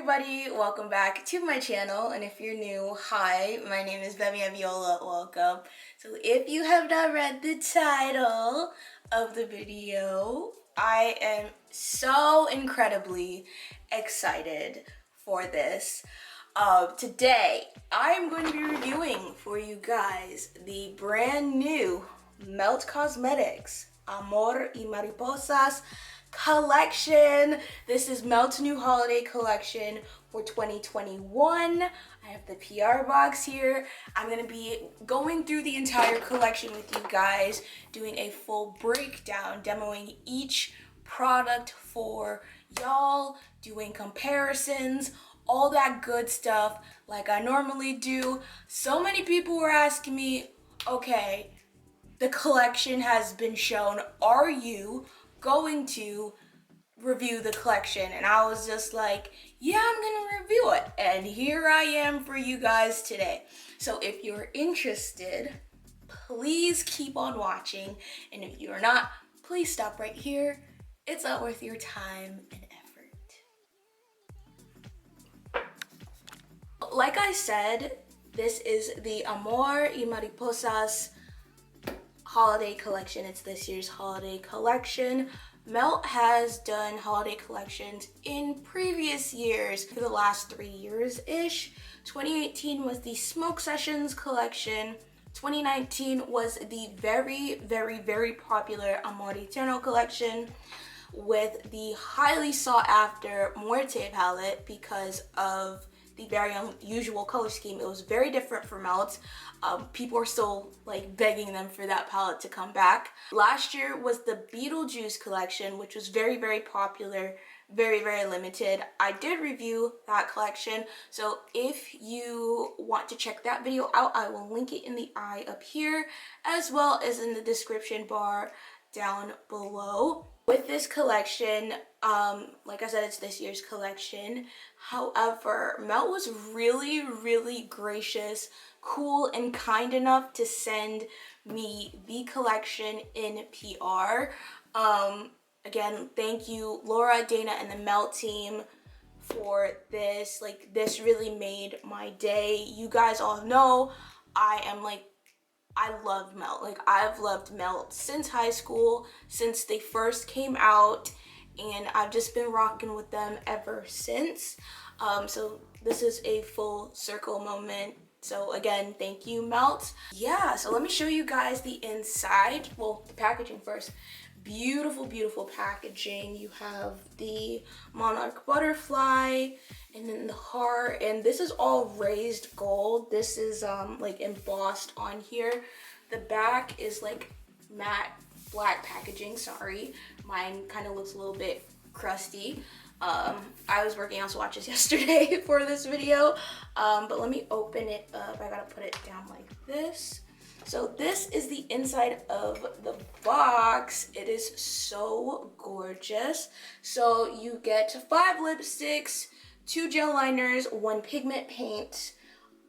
everybody, welcome back to my channel, and if you're new, hi, my name is Gbemi Abiola, welcome. So if you have not read the title of the video, I am so incredibly excited for this. Today, I am going to be reviewing for you guys the brand new Melt Cosmetics AMOR Y MARIPOSAS collection. This is Melt's new holiday collection for 2021. I have the PR box here. I'm going to be going through the entire collection with you guys, doing a full breakdown, demoing each product for y'all, doing comparisons, all that good stuff like I normally do. So many people were asking me, okay, the collection has been shown, are you going to review the collection? And I was just like, yeah, I'm gonna review it, and here I am for you guys today. So if you're interested, please keep on watching, and if you're not, please stop right here. It's not worth your time and effort. Like I said, this is the AMOR Y MARIPOSAS holiday collection. It's this year's holiday collection. Melt has done holiday collections in previous years for the last 3 years-ish. 2018 was the Smoke Sessions collection. 2019 was the very popular Amor Eternal collection with the highly sought after Muerte palette because of the very unusual color scheme. It was very different for Melt. People are still like begging them for that palette to come back. Last year was the Beetlejuice collection, which was very popular, very limited. I did review that collection, so if you want to check that video out, I will link it in the eye up here as well as in the description bar down below. With this collection, like I said, it's this year's collection. However, Melt was really gracious, cool, and kind enough to send me the collection in PR. Again, thank you, Laura, Dana, and the Melt team for this. Like, this really made my day. You guys all know I love Melt. Like, I've loved Melt since high school, since they first came out, and I've just been rocking with them ever since. So this is a full circle moment. So again, thank you, Melt. Yeah, so let me show you guys the inside. Well, the packaging first. Beautiful packaging. You have the monarch butterfly and then the heart, and this is all raised gold. This is like embossed on here. The back is like matte black packaging. Sorry, mine kind of looks a little bit crusty. I was working on swatches yesterday for this video, but let me open it up. I gotta put it down like this. So this is the inside of the box. It is so gorgeous. So you get 5 lipsticks, 2 gel liners, 1 pigment paint,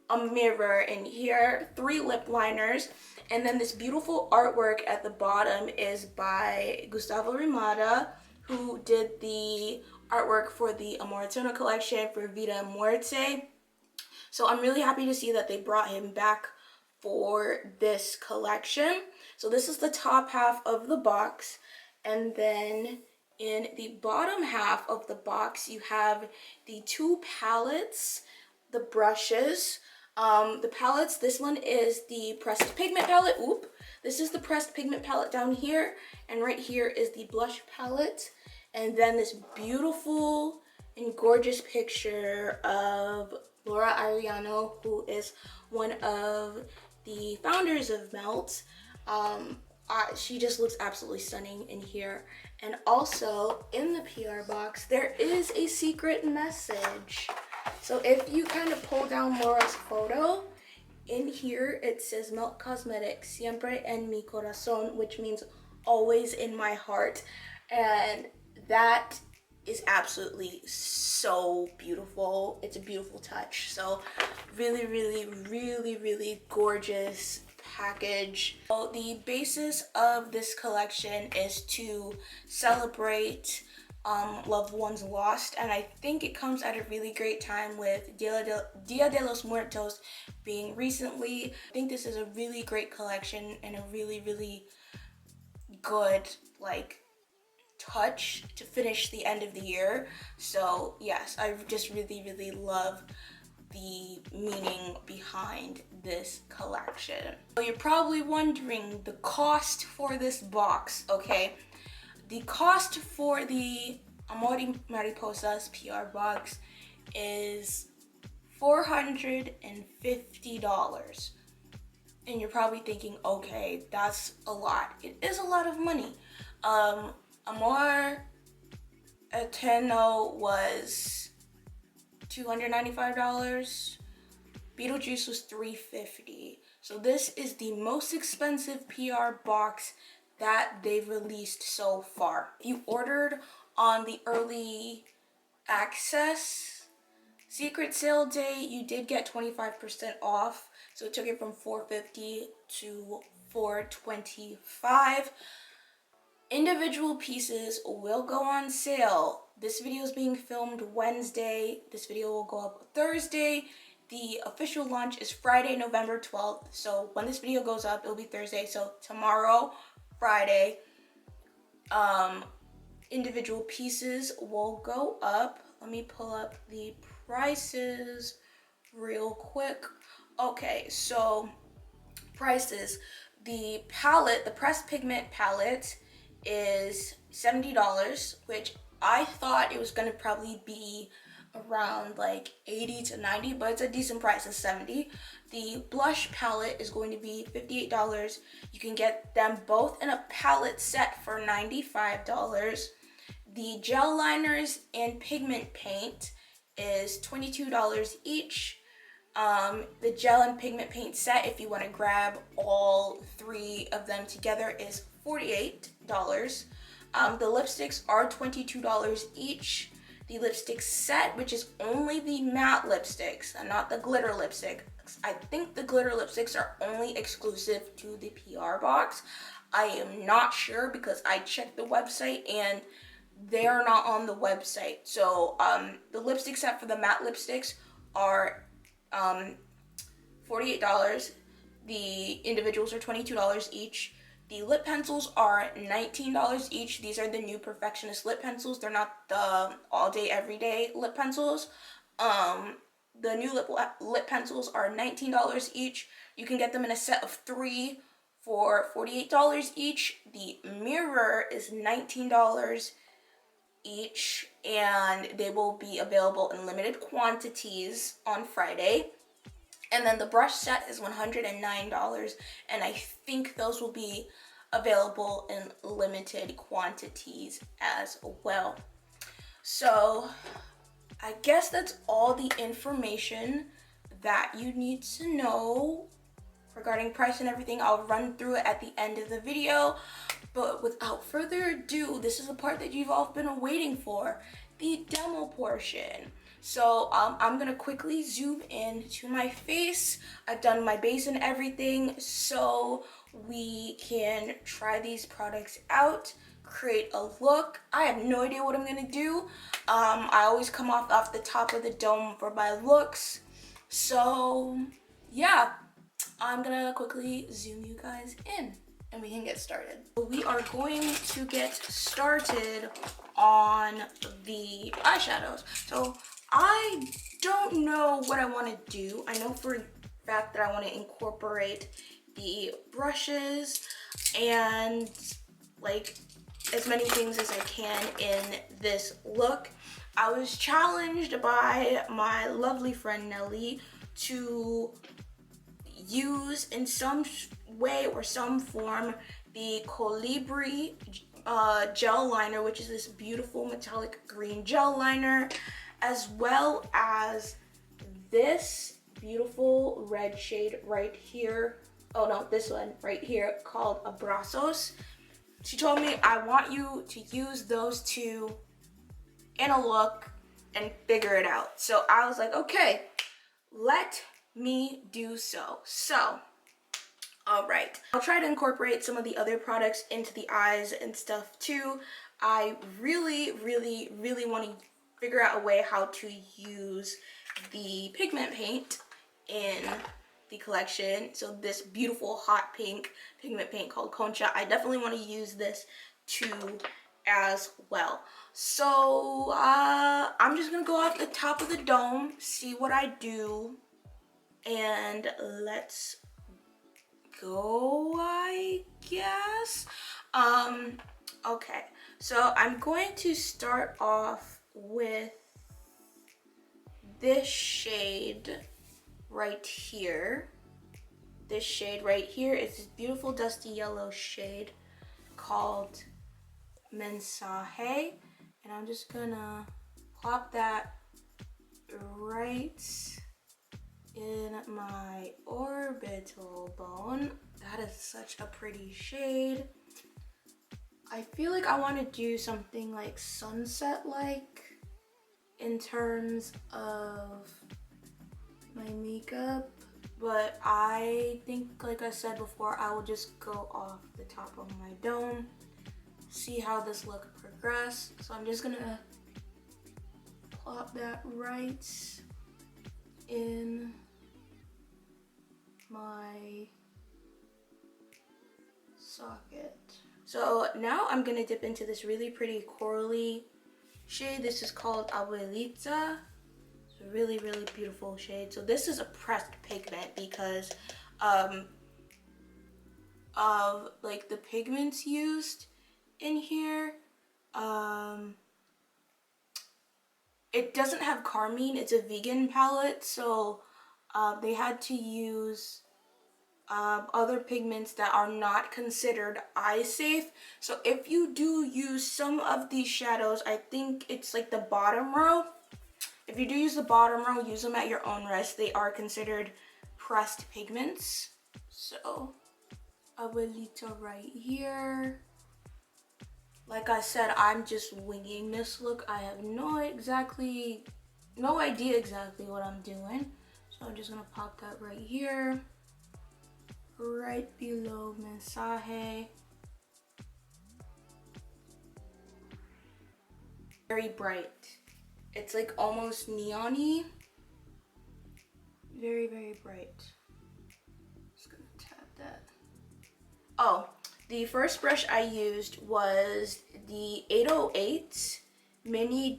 a mirror in here, 3 lip liners, and then this beautiful artwork at the bottom is by Gustavo Rimada, who did the artwork for the Amor Eternal collection for Vida Muerte. So I'm really happy to see that they brought him back for this collection. So this is the top half of the box, and then in the bottom half of the box you have the 2 palettes, the brushes, the palettes. This one is the pressed pigment palette. This is the pressed pigment palette down here, and right here is the blush palette, and then this beautiful and gorgeous picture of Laura Ariano, who is one of the founders of Melt. She just looks absolutely stunning in here. And also in the PR box there is a secret message. So if you kind of pull down Laura's photo, in here it says Melt Cosmetics, siempre en mi corazón, which means always in my heart. And that is absolutely so beautiful. It's a beautiful touch. So really gorgeous package. So the basis of this collection is to celebrate loved ones lost, and I think it comes at a really great time with Dia de los Muertos being recently. I think this is a really great collection and a really good like touch to finish the end of the year. So yes, I just really love the meaning behind this collection. So you're probably wondering the cost for this box, okay? The cost for the AMOR Y Mariposas PR box is $450. And you're probably thinking, okay, that's a lot. It is a lot of money. Amor Eterno was $295. Beetlejuice was $350. So this is the most expensive PR box that they've released so far. If you ordered on the early access secret sale day, you did get 25% off. So it took it from $450 to $425. Individual pieces will go on sale. This video is being filmed Wednesday. This video will go up Thursday. The official launch is Friday, November 12th. So when this video goes up, it'll be Thursday. So tomorrow, Friday, individual pieces will go up. Let me pull up the prices real quick. Okay, so prices. The palette, the pressed pigment palette, is $70, which I thought it was gonna probably be around like 80 to 90, but it's a decent price. It's 70. The blush palette is going to be $58. You can get them both in a palette set for $95. The gel liners and pigment paint is $22 each. The gel and pigment paint set, if you want to grab all three of them together, is $48. The lipsticks are $22 each. The lipstick set, which is only the matte lipsticks and not the glitter lipstick. I think the glitter lipsticks are only exclusive to the PR box. I am not sure because I checked the website and they are not on the website. So the lipstick set for the matte lipsticks are $48. The individuals are $22 each. The lip pencils are $19 each. These are the new Perfectionist lip pencils. They're not the all day, everyday lip pencils. The new lip pencils are $19 each. You can get them in a set of 3 for $48 each. The mirror is $19 each, and they will be available in limited quantities on Friday. And then the brush set is $109, and I think those will be available in limited quantities as well. So I guess that's all the information that you need to know regarding price and everything. I'll run through it at the end of the video, but without further ado, this is the part that you've all been waiting for, the demo portion. So I'm gonna quickly zoom in to my face. I've done my base and everything so we can try these products out, create a look. I have no idea what I'm gonna do. I always come off the top of the dome for my looks. So yeah, I'm gonna quickly zoom you guys in and we can get started. We are going to get started on the eyeshadows. So I don't know what I want to do. I know for a fact that I want to incorporate the brushes and like as many things as I can in this look. I was challenged by my lovely friend Nelly to use in some way or some form the Colibri gel liner, which is this beautiful metallic green gel liner, as well as this beautiful red shade right here. Oh no, this one right here called Abrazos. She told me, I want you to use those two in a look and figure it out. So I was like, okay, let me do so. So, all right, I'll try to incorporate some of the other products into the eyes and stuff too. I really want to figure out a way how to use the pigment paint in the collection. So this beautiful hot pink pigment paint called Concha, I definitely want to use this too as well. So I'm just gonna go off the top of the dome, see what I do, and let's go, I guess. Okay, so I'm going to start off with this shade right here. This shade right here is this beautiful dusty yellow shade called Mensaje, and I'm just gonna plop that right in my orbital bone. That is such a pretty shade. I feel like I want to do something like sunset-like in terms of my makeup, but I think, like I said before, I will just go off the top of my dome, see how this look progress. So I'm just gonna plop that right in my socket. So now I'm gonna dip into this really pretty corally shade. This is called Abuelita. It's a really beautiful shade. So this is a pressed pigment because of like the pigments used in here. It doesn't have carmine. It's a vegan palette, so they had to use other pigments that are not considered eye safe. So if you do use some of these shadows, I think it's like the bottom row. If you do use the bottom row, use them at your own risk. They are considered pressed pigments. So Abuelita right here. Like I said, I'm just winging this look. I have no idea exactly what I'm doing. So I'm just gonna pop that right here, right below Mensaje. Very bright. It's like almost neon-y. Very bright. Just gonna tap that. Oh, the first brush I used was the 808 Mini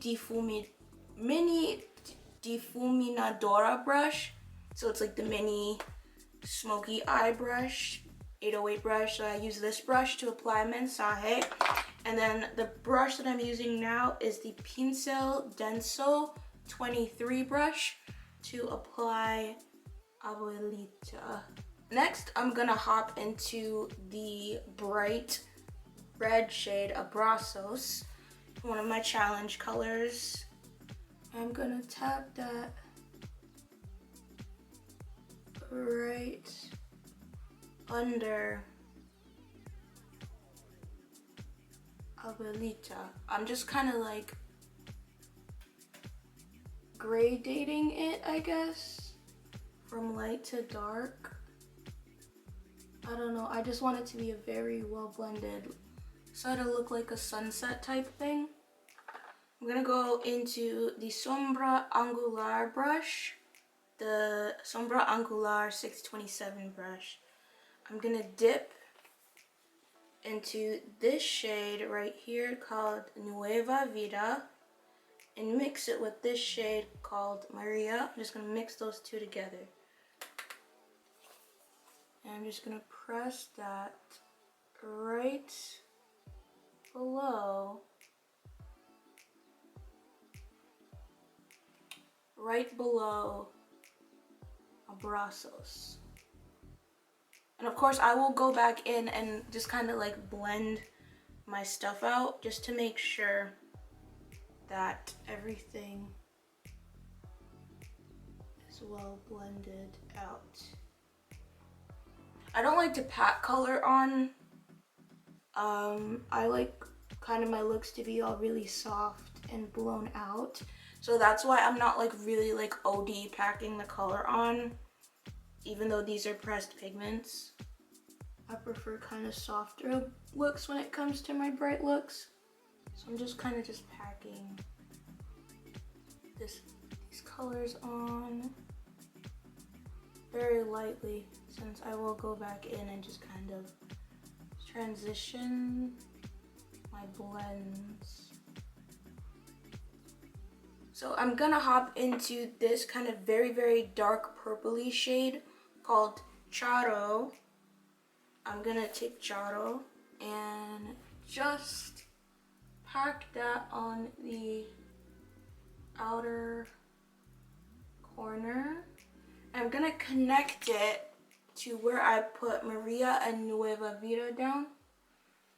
Difuminadora brush. So it's like the mini smoky eye brush, 808 brush. So I use this brush to apply Mensaje. And then the brush that I'm using now is the Pincel Denso 23 brush to apply Abuelita. Next, I'm gonna hop into the bright red shade Abrazos, one of my challenge colors. I'm gonna tap that right under Abuelita. I'm just kind of like gradating it, I guess, from light to dark. I don't know, I just want it to be a very well blended, so it'll look like a sunset type thing. I'm gonna go into the Sombra Angular brush, the Sombra Angular 627 brush. I'm gonna dip into this shade right here called Nueva Vida and mix it with this shade called Maria. I'm just gonna mix those two together. And I'm just gonna press that right below Abrazos. And of course I will go back in and just kind of like blend my stuff out just to make sure that everything is well blended out. I don't like to pat color on. I like kind of my looks to be all really soft and blown out. So that's why I'm not like really like OD packing the color on, even though these are pressed pigments. I prefer kind of softer looks when it comes to my bright looks. So I'm just kind of just packing these colors on very lightly, since I will go back in and just kind of transition my blends. So I'm gonna hop into this kind of very, very dark purpley shade called Charo. I'm gonna take Charo and just pack that on the outer corner. I'm gonna connect it to where I put Maria and Nueva Vida down.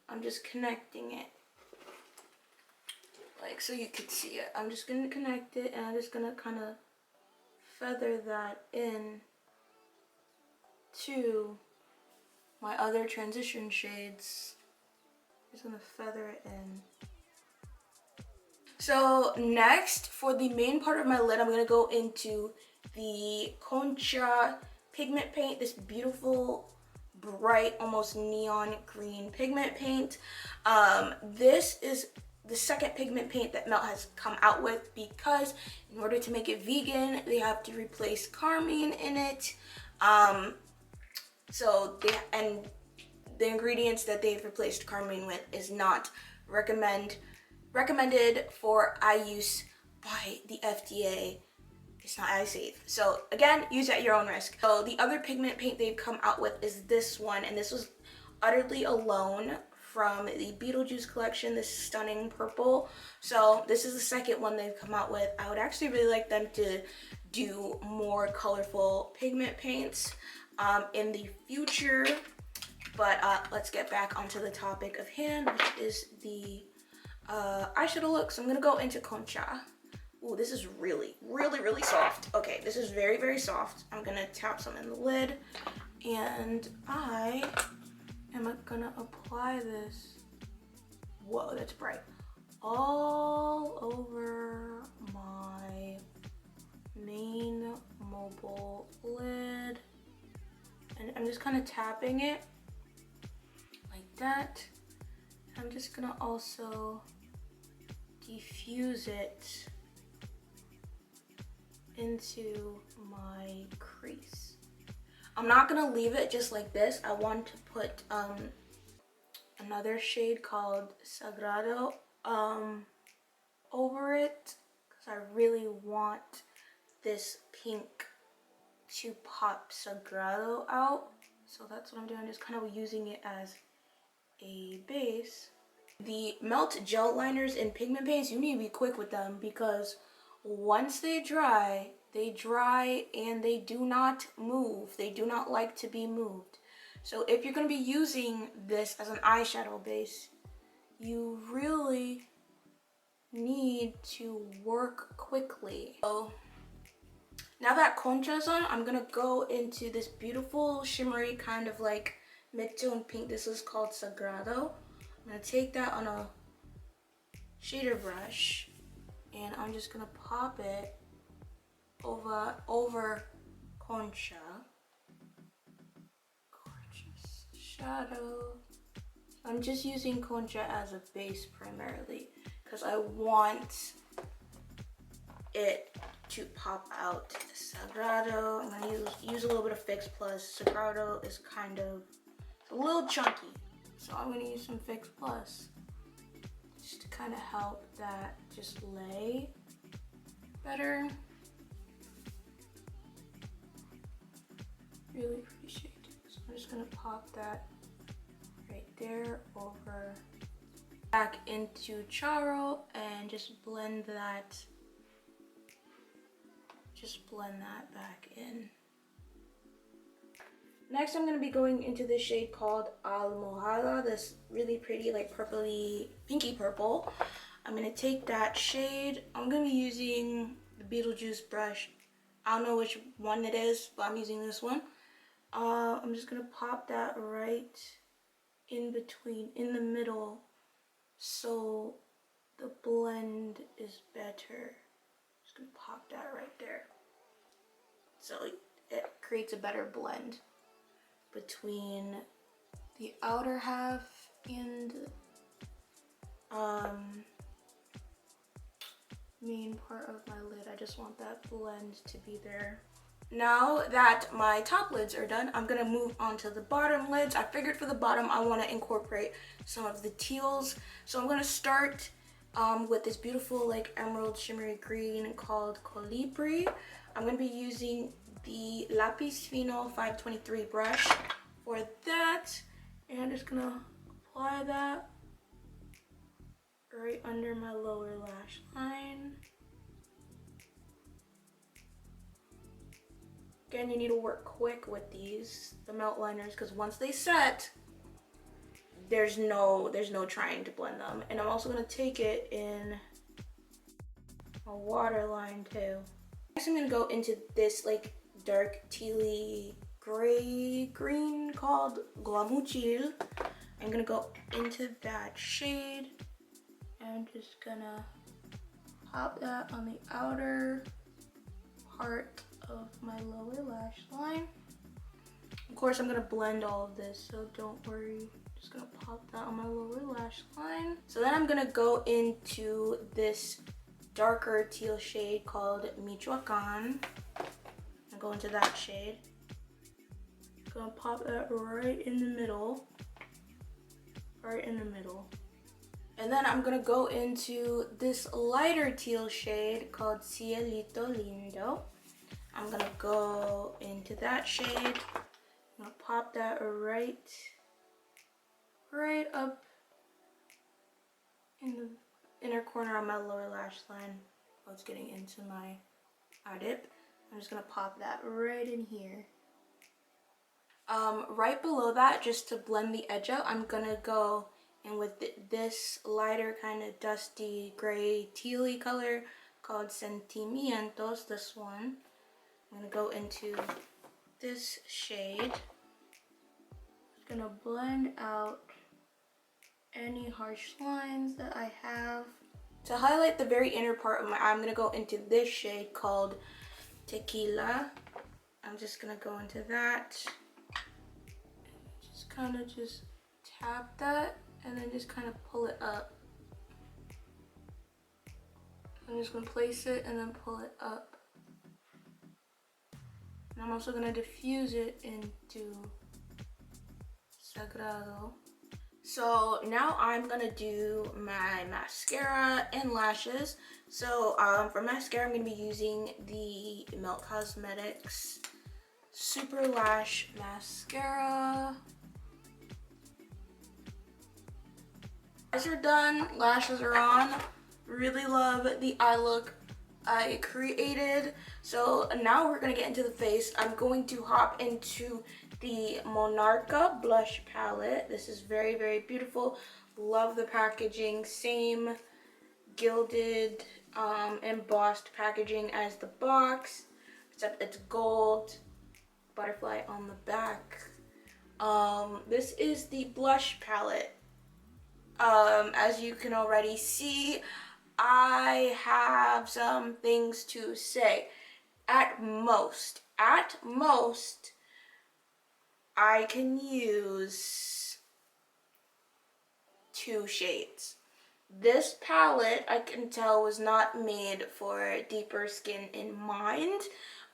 I'm just connecting it, like so you could see it. I'm just gonna connect it, and I'm just gonna kind of feather that in to my other transition shades. Just gonna feather it in. So next, for the main part of my lid, I'm gonna go into the Concha pigment paint, this beautiful, bright, almost neon green pigment paint. This is the second pigment paint that Melt has come out with, because in order to make it vegan, they have to replace carmine in it. So the ingredients that they've replaced carmine with is not recommended for eye use by the FDA. It's not eye safe. So again, use at your own risk. So the other pigment paint they've come out with is this one, and this was Utterly Alone from the Beetlejuice collection, this stunning purple. So this is the second one they've come out with. I would actually really like them to do more colorful pigment paints in the future. But let's get back onto the topic of hand, which is the eyeshadow look. So I'm gonna go into Concha. Ooh, this is really, really, really soft. Okay, this is very, very soft. I'm gonna tap some in the lid, and I am gonna apply this. Whoa, that's bright. All over my main mobile lid. And I'm just kind of tapping it like that. I'm just gonna also diffuse it into my crease. I'm not gonna leave it just like this. I want to put another shade called Sagrado over it, because I really want this pink to pop Sagrado out. So that's what I'm doing, just kind of using it as a base. The Melt gel liners and pigment paints, you need to be quick with them, because once they dry and they do not move. They do not like to be moved. So if you're going to be using this as an eyeshadow base, you really need to work quickly. So now that Concha's on, I'm going to go into this beautiful shimmery kind of like mid-tone pink. This is called Sagrado. I'm going to take that on a shader brush, and I'm just going to pop it over Concha. Gorgeous shadow. I'm just using Concha as a base primarily, because I want it to pop out. Sagrado, I'm gonna use a little bit of Fix Plus. Sagrado is kind of a little chunky, so I'm gonna use some Fix Plus just to kind of help that just lay better. Really appreciate it. So I'm just gonna pop that right there over back into Charo and just blend that back in. Next, I'm gonna be going into this shade called Almohada, this really pretty like purpley, pinky purple. I'm gonna take that shade. I'm gonna be using the Beetlejuice brush. I don't know which one it is, but I'm using this one. I'm just gonna pop that right in between, in the middle, so the blend is better. Just gonna pop that right there, so it creates a better blend between the outer half and main part of my lid. I just want that blend to be there. Now that my top lids are done, I'm gonna move on to the bottom lids. I figured for the bottom I want to incorporate some of the teals, so I'm gonna start with this beautiful like emerald shimmery green called Colibri. I'm gonna be using the Lapis Fino 523 brush for that, and I'm just gonna apply that right under my lower lash line. Again, you need to work quick with these, the melt liners, because once they set, there's no trying to blend them. And I'm also gonna take it in a waterline too. Next, I'm gonna go into this like dark tealy gray green called Glamuchil. I'm gonna go into that shade. I'm just gonna pop that on the outer part of my lower lash line. Of course, I'm gonna blend all of this, so don't worry. Just gonna pop that on my lower lash line. So then I'm gonna go into this darker teal shade called Michoacan. I'll go into that shade. Gonna pop that right in the middle. Right in the middle. And then I'm gonna go into this lighter teal shade called Cielito Lindo. I'm gonna go into that shade. I'm gonna pop that right up in the inner corner of my lower lash line. Oh, it's getting into my eye dip. I'm just gonna pop that right in here. Right below that, just to blend the edge out, I'm gonna go in with this lighter kind of dusty gray tealy color called Sentimientos, this one. I'm gonna go into this shade. Just gonna blend out any harsh lines that I have. To highlight the very inner part of my eye, I'm gonna go into this shade called Tequila. I'm just gonna go into that. Just kind of just tap that and then just kind of pull it up. I'm just gonna place it and then pull it up. And I'm also gonna diffuse it into Sagrado. So now I'm gonna do my mascara and lashes. So for mascara, I'm gonna be using the Melt Cosmetics Super Lash Mascara. Eyes are done, lashes are on. Really love the eye look I created. So now we're gonna get into the face. I'm going to hop into the Monarca blush palette. This is very, very beautiful. Love the packaging. Same gilded, embossed packaging as the box, except it's gold, butterfly on the back. This is the blush palette. As you can already see, I have some things to say. At most, I can use 2 shades. This palette, I can tell, was not made for deeper skin in mind.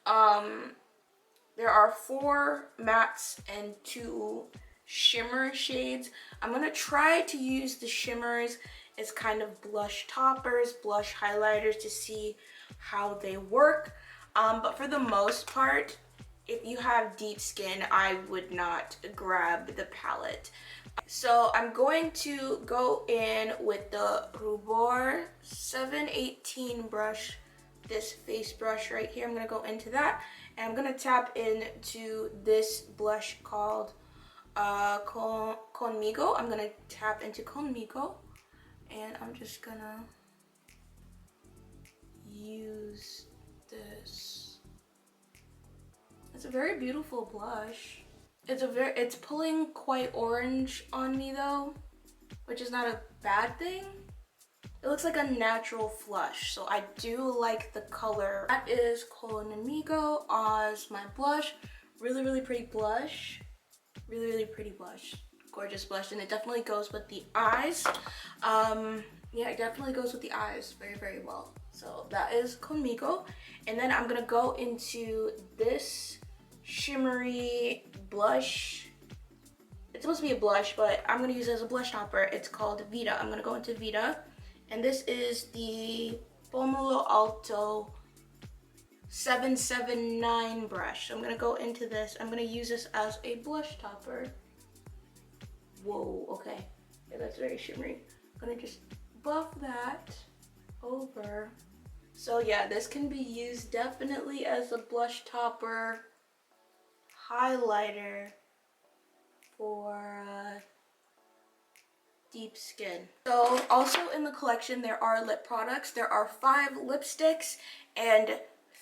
There are 4 mattes and 2 shimmer shades. I'm gonna try to use the shimmers as kind of blush toppers, blush highlighters to see how they work. But for the most part, if you have deep skin, I would not grab the palette. So I'm going to go in with the Rubor 718 brush, this face brush right here. I'm gonna go into that, and I'm gonna tap into this blush called Conmigo. I'm gonna tap into Conmigo, and I'm just gonna use this. It's a very beautiful blush. It's pulling quite orange on me though, which is not a bad thing. It looks like a natural flush, so I do like the color. That is Conmigo as my blush. Really, really pretty blush. Really, really pretty blush. gorgeous blush, and it definitely goes with the eyes. Yeah, it definitely goes with the eyes very, very well. So that is Conmigo. And then I'm gonna go into this shimmery blush. It's supposed to be a blush, but I'm gonna use it as a blush topper. It's called Vita. I'm gonna go into Vita, and this is the Pómulo Alto 779 brush. So I'm gonna go into this. I'm gonna use this as a blush topper. Whoa, okay. Yeah, that's very shimmery. I'm gonna just buff that over. So yeah, this can be used definitely as a blush topper, highlighter for deep skin. So also in the collection there are lip products. There are 5 lipsticks and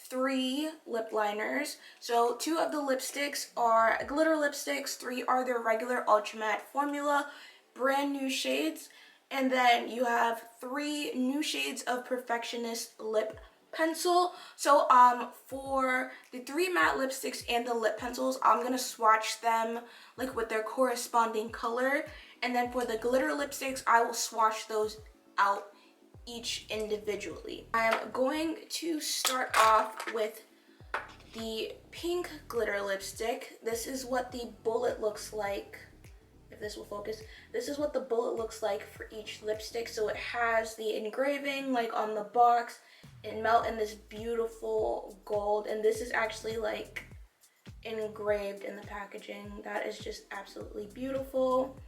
3 lip liners. So 2 of the lipsticks are glitter lipsticks, 3 are their regular ultra matte formula, brand new shades. And then you have 3 new shades of Perfectionist lip pencil. So for the 3 matte lipsticks and the lip pencils, I'm gonna swatch them like with their corresponding color. And then for the glitter lipsticks, I will swatch those out each individually. I am going to start off with the pink glitter lipstick. This is what the bullet looks like. If this will focus, this is what the bullet looks like for each lipstick. So it has the engraving like on the box and melt in this beautiful gold, and this is actually like engraved in the packaging. That is just absolutely beautiful.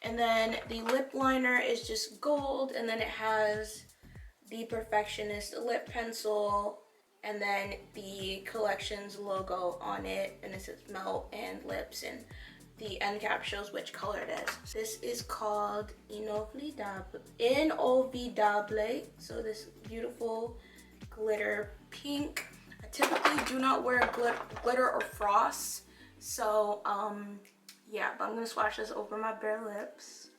And then the lip liner is just gold, and then it has the Perfectionist lip pencil and then the collection's logo on it, and it says melt and lips, and the end cap shows which color it is. This is called Inovidable. So this beautiful glitter pink. I typically do not wear glitter or frost. So yeah, but I'm gonna swatch this over my bare lips.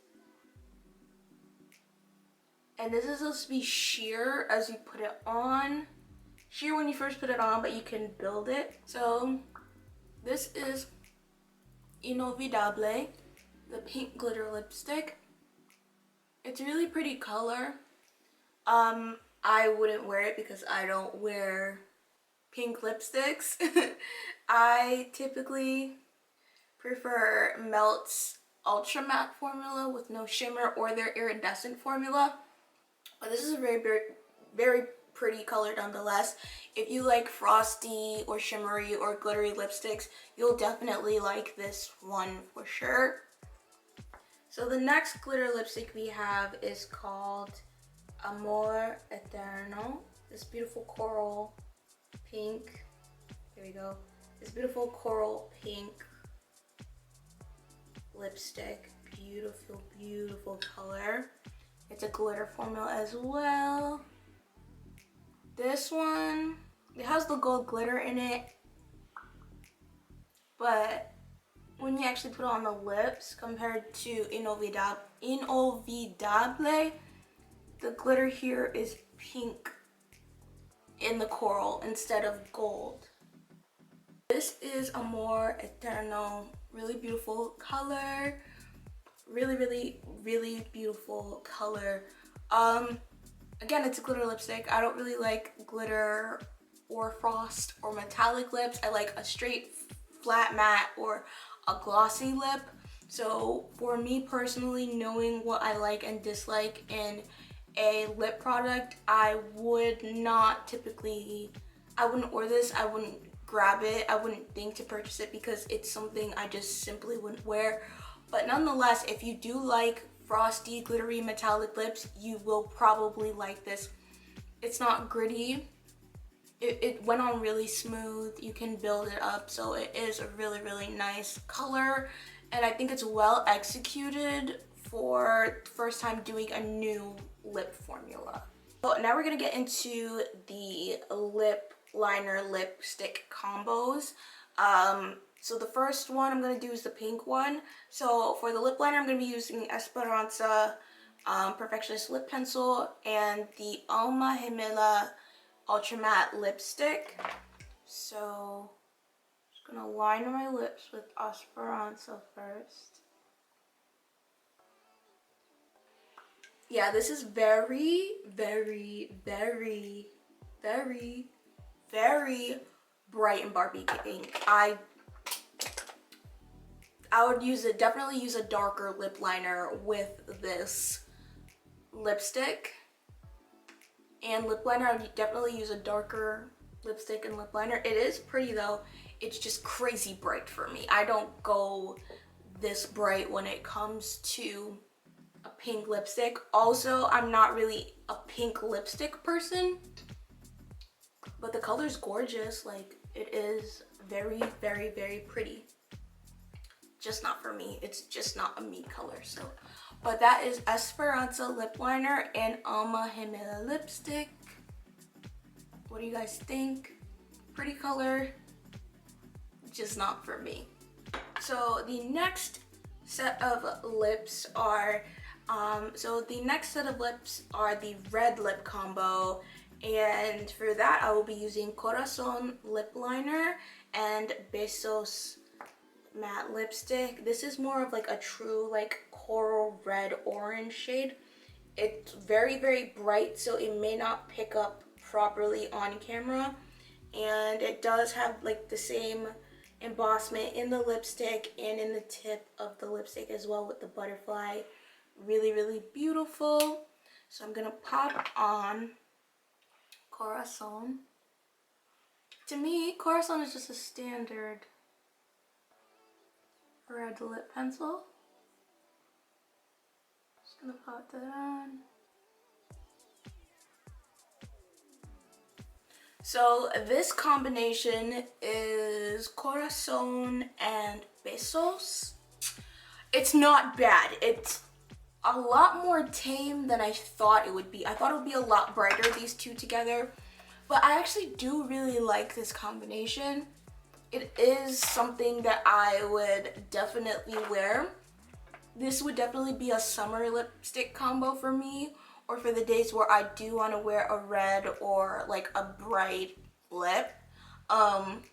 And this is supposed to be sheer as you put it on. Sheer when you first put it on, but you can build it. So this is Inovidable, the pink glitter lipstick. It's a really pretty color. I wouldn't wear it because I don't wear pink lipsticks. I typically prefer Melt's Ultra Matte formula with no shimmer, or their iridescent formula. But this is a very, very, very pretty color nonetheless. If you like frosty or shimmery or glittery lipsticks, you'll definitely like this one for sure. So the next glitter lipstick we have is called Amor Eterno. This beautiful coral pink. Here we go. This beautiful coral pink lipstick. Beautiful, beautiful color. It's a glitter formula as well. This one, it has the gold glitter in it, but when you actually put it on the lips compared to Inovidable, the glitter here is pink in the coral instead of gold. This is Amor Eterno. Really beautiful color. Really, really, really beautiful color. Again, it's a glitter lipstick. I don't really like glitter or frost or metallic lips. I like a straight flat matte or a glossy lip. So for me personally, knowing what I like and dislike in a lip product, I would not typically, I wouldn't order this, I wouldn't grab it, I wouldn't think to purchase it because it's something I just simply wouldn't wear. But nonetheless, if you do like frosty, glittery, metallic lips, you will probably like this. It's not gritty. It went on really smooth. You can build it up, so it is a really, really nice color. And I think it's well executed for first time doing a new lip formula. So now we're gonna get into the lip liner lipstick combos. So the first one I'm going to do is the pink one. So for the lip liner, I'm going to be using Esperanza Perfectionist Lip Pencil and the Alma Gemela Ultra Matte Lipstick. So I'm just going to line my lips with Esperanza first. Yeah, this is very, very, very, very, very bright and Barbie pink. I would definitely use a darker lip liner with this lipstick. And lip liner, I would definitely use a darker lipstick and lip liner. It is pretty though. It's just crazy bright for me. I don't go this bright when it comes to a pink lipstick. Also, I'm not really a pink lipstick person, but the color's gorgeous. Like, it is very, very, very pretty. Just not for me. It's just not a me color. So, but that is Esperanza lip liner and Alma Gemela lipstick. What do you guys think? Pretty color, just not for me. So the next set of lips are the red lip combo, and for that I will be using Corazon lip liner and Besos matte lipstick. This is more of like a true like coral red orange shade. It's very, very bright, so it may not pick up properly on camera, and it does have like the same embossment in the lipstick and in the tip of the lipstick as well with the butterfly. Really, really beautiful. So I'm gonna pop on Corazon. To me, Corazon is just a standard red lip pencil. Just gonna pop that on. So this combination is Corazon and Besos. It's not bad. It's a lot more tame than I thought it would be. I thought it would be a lot brighter, these two together. But I actually do really like this combination. It is something that I would definitely wear. This would definitely be a summer lipstick combo for me, or for the days where I do want to wear a red or like a bright lip. But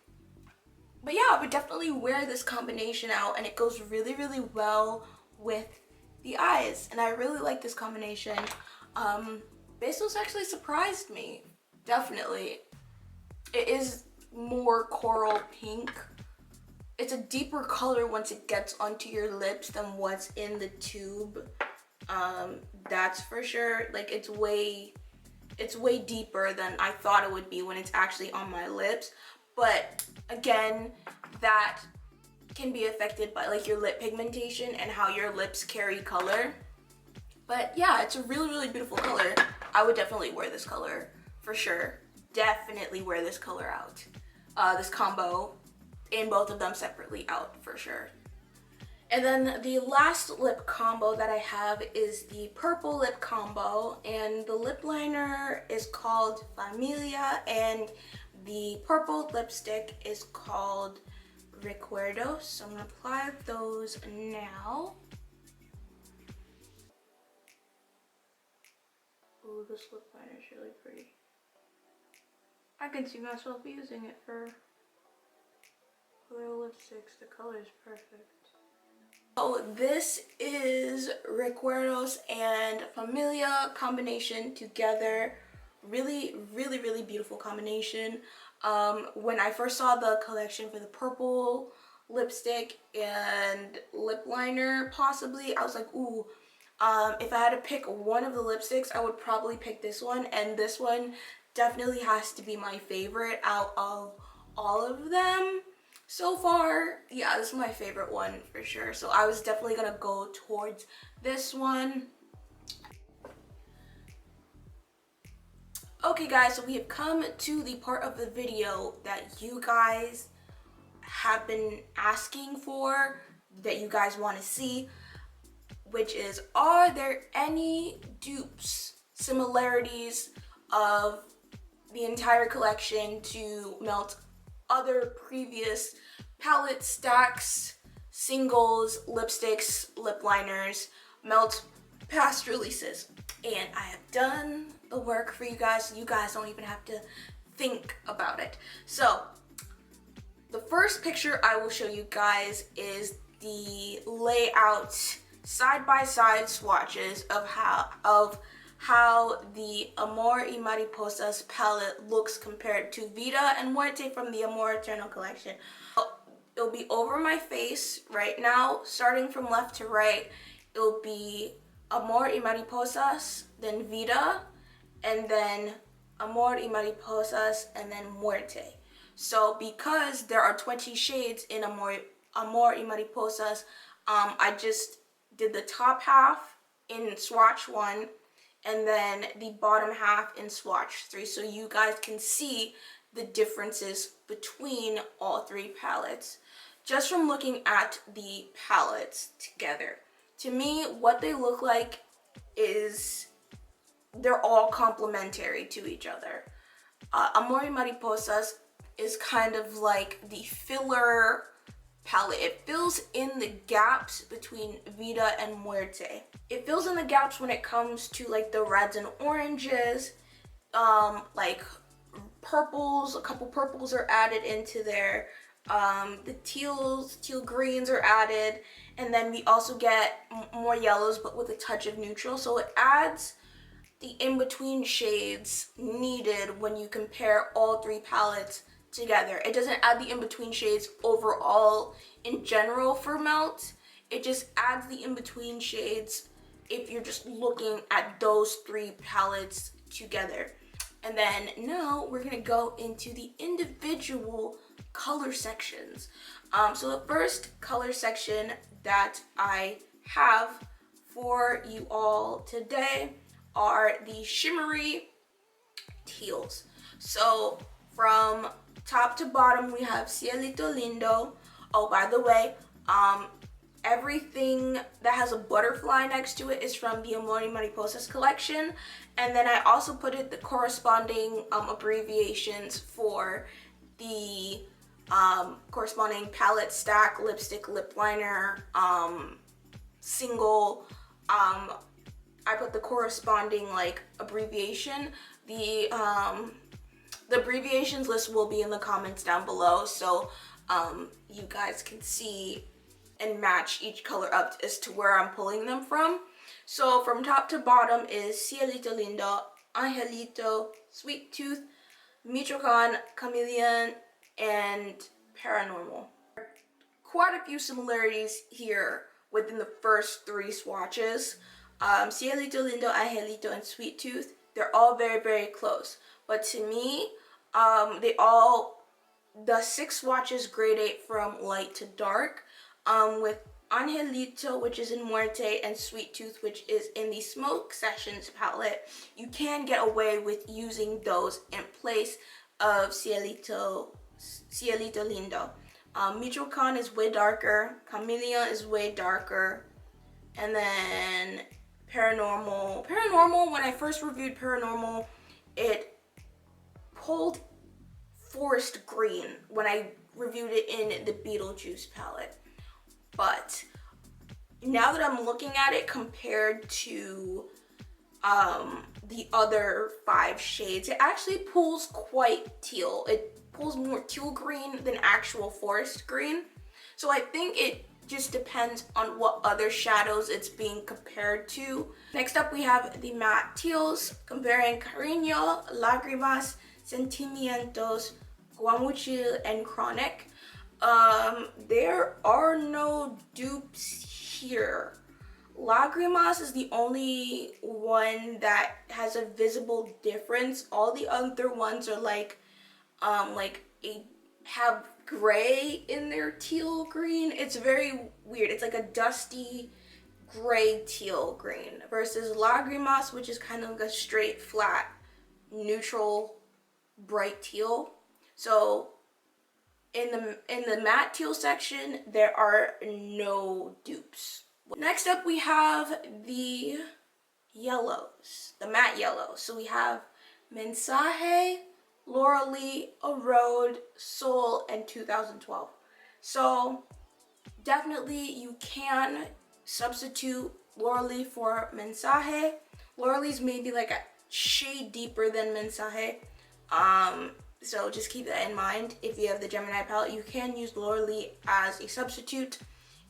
yeah, I would definitely wear this combination out, and it goes really, really well with the eyes, and I really like this combination. Besos actually surprised me, definitely. It is more coral pink. It's a deeper color once it gets onto your lips than what's in the tube. That's for sure. Like, it's way deeper than I thought it would be when it's actually on my lips. But again, that can be affected by like your lip pigmentation and how your lips carry color. But yeah, it's a really, really beautiful color. I would definitely wear this color for sure. Definitely wear this color out. This combo, and both of them separately out for sure. And then the last lip combo that I have is the purple lip combo, and the lip liner is called Familia, and the purple lipstick is called Recuerdos. So I'm gonna apply those now. Ooh, this lip liner is really pretty. I can see myself using it for little lipsticks. The color is perfect. So this is Recuerdos and Familia combination together. Really, really, really beautiful combination. When I first saw the collection for the purple lipstick and lip liner, possibly, I was like, ooh, if I had to pick one of the lipsticks, I would probably pick this one, and this one definitely has to be my favorite out of all of them so far. Yeah, this is my favorite one for sure. So I was definitely gonna go towards this one. Okay guys, so we have come to the part of the video that you guys have been asking for, that you guys want to see, which is, are there any dupes, similarities of the entire collection to melt other previous palette stacks, singles, lipsticks, lip liners, melt past releases? And I have done the work for you guys, so you guys don't even have to think about it. So the first picture I will show you guys is the layout side-by-side swatches of how the Amor y Mariposas palette looks compared to Vida and Muerte from the Amor Eternal collection. It'll be over my face right now, starting from left to right. It'll be Amor y Mariposas, then Vida, and then Amor y Mariposas, and then Muerte. So because there are 20 shades in Amor y Mariposas, I just did the top half in swatch 1 and then the bottom half in swatch 3, so you guys can see the differences between all 3 palettes just from looking at the palettes together. To me, what they look like is they're all complementary to each other. Amor y Mariposas is kind of like the filler palette. It fills in the gaps between Vida and Muerte. It fills in the gaps when it comes to like the reds and oranges, like purples. A couple purples are added into there. The teal greens are added, and then we also get more yellows but with a touch of neutral, so it adds the in-between shades needed when you compare all 3 palettes together. It doesn't add the in-between shades overall in general for melt. It just adds the in-between shades if you're just looking at those 3 palettes together. And then now we're gonna go into the individual color sections. So the first color section that I have for you all today are the shimmery teals. So from top to bottom we have Cielito Lindo. Oh, by the way, everything that has a butterfly next to it is from the Amor y Mariposas collection, and then I also put it the corresponding abbreviations for the corresponding palette, stack, lipstick, lip liner, single. I put the corresponding like abbreviation. The abbreviations list will be in the comments down below, so you guys can see and match each color up as to where I'm pulling them from. So from top to bottom is Cielito Lindo, Angelito, Sweet Tooth, Michoacan, Chameleon, and Paranormal. Quite a few similarities here within the first 3 swatches. Cielito Lindo, Angelito, and Sweet Tooth, they're all very, very close. But to me, the 6 swatches gradate from light to dark, with Angelito, which is in Muerte, and Sweet Tooth, which is in the Smoke Sessions palette. You can get away with using those in place of Cielito Lindo. Michoacan is way darker, Chameleon is way darker, and then Paranormal, when I first reviewed Paranormal, it pulled forest green when I reviewed it in the Beetlejuice palette. But now that I'm looking at it compared to the other 5 shades, it actually pulls quite teal. It pulls more teal green than actual forest green. So I think it just depends on what other shadows it's being compared to. Next up we have the matte teals, comparing Cariño, Lágrimas, Sentimientos, Guamuchil, and Chronic. There are no dupes here. Lágrimas is the only one that has a visible difference. All the other ones are have gray in their teal green. It's very weird. It's like a dusty gray teal green versus Lágrimas, which is kind of like a straight, flat, neutral, bright teal. So in the matte teal section, there are no dupes. Next up, we have the yellows, the matte yellows. So we have Mensaje, Laura Lee, Erode, Soul, and 2012. So definitely you can substitute Laura Lee for Mensaje. Laura Lee's maybe like a shade deeper than Mensaje. So just keep that in mind. If you have the Gemini palette, you can use Laura Lee as a substitute.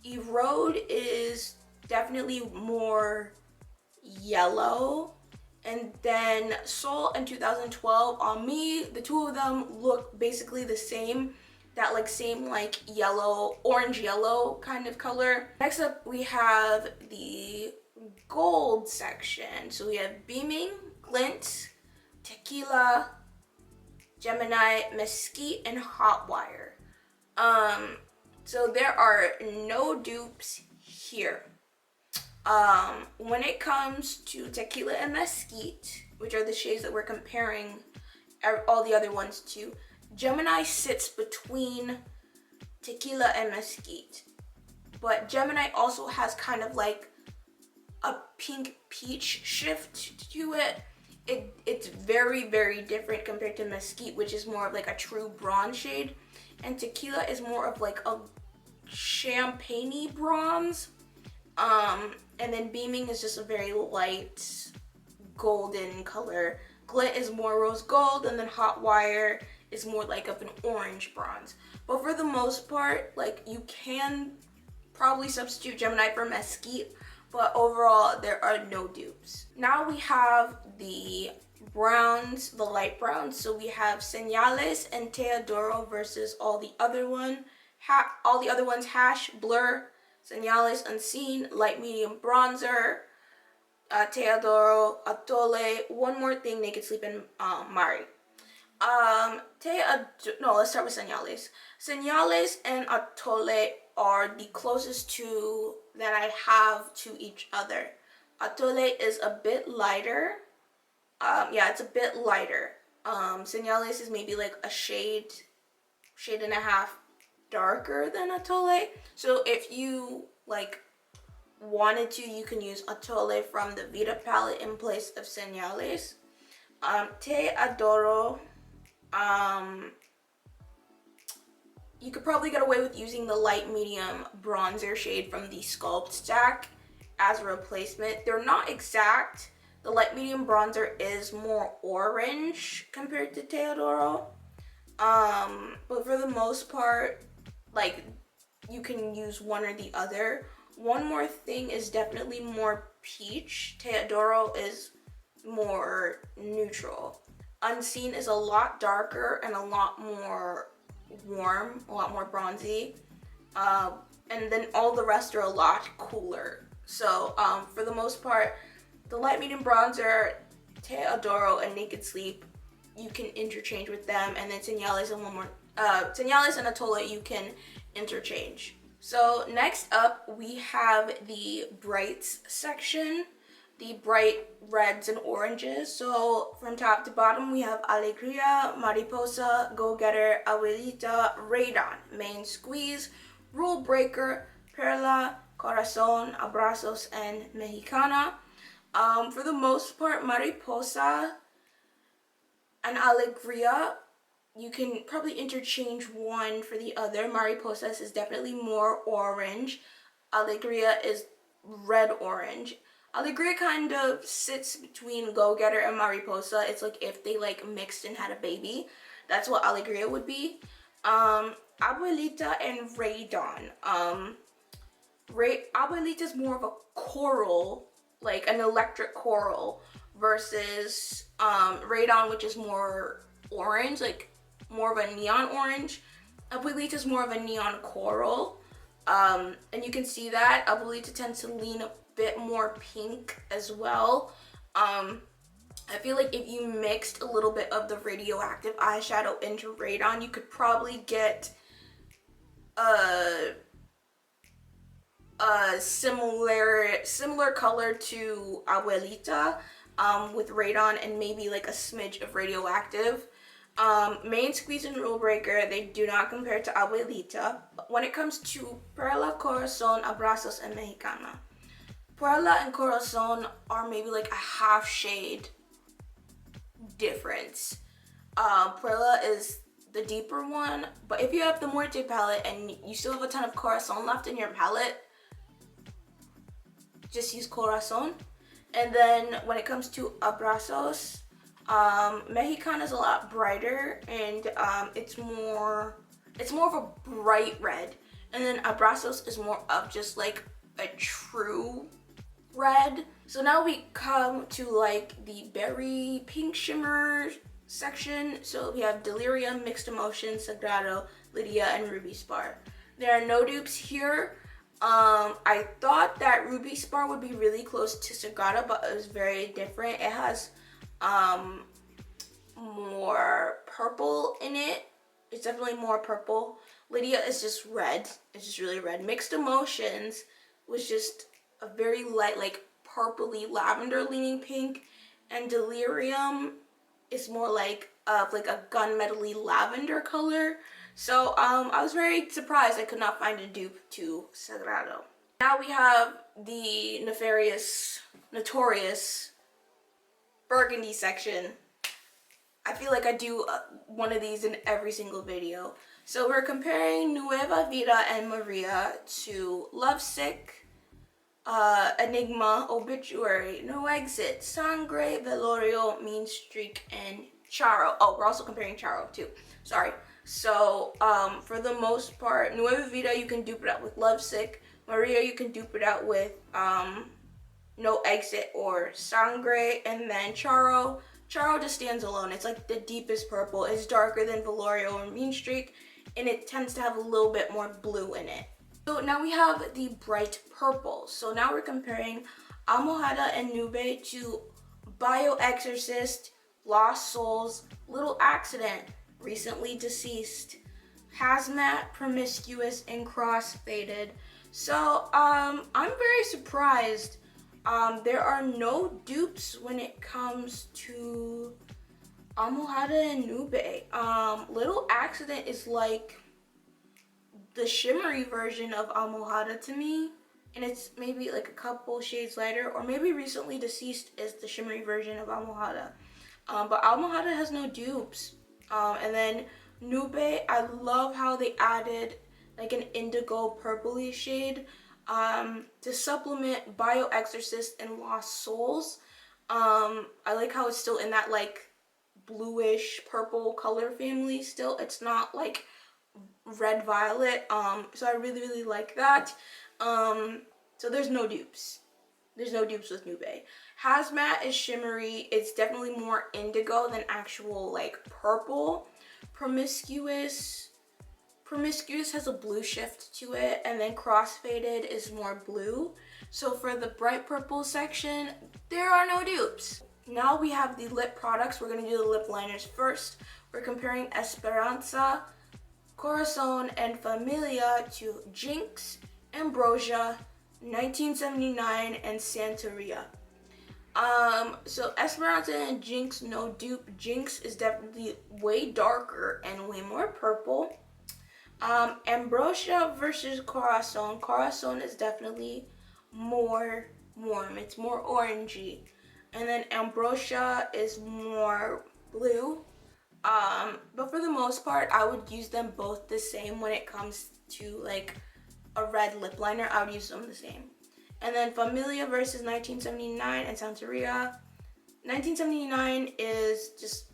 Erode is definitely more yellow. And then Sol in 2012, on me, the two of them look basically the same. That like same like yellow, orange yellow kind of color. Next up we have the gold section. So we have Beaming, Glint, Tequila, Gemini, Mesquite, and Hot Wire. So there are no dupes here. When it comes to Tequila and Mesquite, which are the shades that we're comparing all the other ones to, Gemini sits between Tequila and Mesquite. But Gemini also has kind of like a pink peach shift to it. It's very, very different compared to Mesquite, which is more of like a true bronze shade. And Tequila is more of like a champagne-y bronze. And then Beaming is just a very light golden color. Glint is more rose gold, and then Hot Wire is more like of an orange bronze. But for the most part, like, you can probably substitute Gemini for Mesquite, but overall there are no dupes. Now we have the browns, the light browns. So we have Señales and Teodoro versus all the other ones. Hash, Blur, Señales, Unseen, Light Medium Bronzer, Teodoro, Atole, One More Thing, Naked Sleep, and Mari. Let's start with Señales. Señales and Atole are the closest to that I have to each other. Atole is a bit lighter. It's a bit lighter. Señales is maybe like a shade and a half darker than Atole. So if you like wanted to, you can use Atole from the Vita palette in place of Señales. Te Adoro, you could probably get away with using the light medium bronzer shade from the Sculpt stack as a replacement. They're not exact. The light medium bronzer is more orange compared to Teodoro. But for the most part, like, you can use one or the other. One More Thing is definitely more peach. Teodoro is more neutral. Unseen is a lot darker and a lot more warm, a lot more bronzy. And then all the rest are a lot cooler. So for the most part, the light medium bronzer, Teodoro, and Naked Sleep, you can interchange with them. And then Señales and Señales and Atole you can interchange. So next up we have the brights section, the bright reds and oranges. So from top to bottom we have Alegría, Mariposa, Go Getter, Abuelita, Radon, Main Squeeze, Rule Breaker, Perla, Corazon, Abrazos, and Mexicana. For the most part, Mariposa and Alegría, you can probably interchange one for the other. Mariposas is definitely more orange. Alegría is red-orange. Alegría kind of sits between Go Getter and Mariposa. It's like if they like mixed and had a baby. That's what Alegría would be. Abuelita and Radon. Abuelita is more of a coral, like an electric coral, versus Radon, which is more orange, like more of a neon orange. Abuelita is more of a neon coral, and you can see that Abuelita tends to lean a bit more pink as well. I feel like if you mixed a little bit of the radioactive eyeshadow into Radon, you could probably get a similar color to Abuelita with Radon and maybe like a smidge of radioactive. Main Squeeze and Rule Breaker, they do not compare to Abuelita. But when it comes to Perla, Corazon, Abrazos, and Mexicana, Perla and Corazon are maybe like a half shade difference. Perla is the deeper one, but if you have the Muerte palette and you still have a ton of Corazon left in your palette, just use Corazon. And then when it comes to Abrazos, Mexicana is a lot brighter, and it's more of a bright red. And then Abrazos is more of just like a true red. So now we come to like the berry pink shimmer section. So we have Delirium, Mixed Emotions, Sagrado, Lydia, and Ruby Spar. There are no dupes here. I thought that Ruby Spar would be really close to Sagrado, but it was very different. It has more purple in it. It's definitely more purple. Lydia is just red. It's just really red. Mixed Emotions was just a very light, like purpley lavender leaning pink, and Delirium is more like a gunmetal-y lavender color. So I was very surprised I could not find a dupe to Sagrado. Now we have the notorious burgundy section. I feel like I do one of these in every single video. So we're comparing Nueva Vida and Maria to Lovesick, Enigma, Obituary, No Exit, Sangre, Velorio, Mean Streak, and Charo. Oh, we're also comparing Charo too. Sorry. So for the most part, Nueva Vida you can dupe it out with Lovesick. Maria you can dupe it out with No Exit or Sangre, and then Charo just stands alone. It's like the deepest purple. It's darker than Velorio or Mean Streak, and it tends to have a little bit more blue in it. So now we have the bright purple. So now we're comparing Almohada and Nube to Bio Exorcist, Lost Souls, Little Accident, Recently Deceased, Hazmat, Promiscuous, and Cross-Faded. So I'm very surprised. There are no dupes when it comes to Almohada and Nube. Little Accident is like the shimmery version of Almohada to me, and it's maybe like a couple shades lighter, or maybe Recently Deceased is the shimmery version of Almohada. But Almohada has no dupes. And then Nube, I love how they added like an indigo purpley shade to supplement Bio Exorcist and Lost Souls. I like how it's still in that like bluish purple color family still. It's not like red violet. So I really like that. So there's no dupes. There's no dupes with Nube. Hazmat is shimmery. It's definitely more indigo than actual like purple. Promiscuous has a blue shift to it, and then Crossfaded is more blue. So for the bright purple section, there are no dupes. Now we have the lip products. We're gonna do the lip liners first. We're comparing Esperanza, Corazon, and Familia to Jinx, Ambrosia, 1979, and Santeria. So Esperanza and Jinx, no dupe. Jinx is definitely way darker and way more purple. Ambrosia versus Corazon. Corazon is definitely more warm. It's more orangey. And then Ambrosia is more blue. But for the most part, I would use them both the same when it comes to like a red lip liner. I would use them the same. And then Familia versus 1979 and Santeria. 1979 is just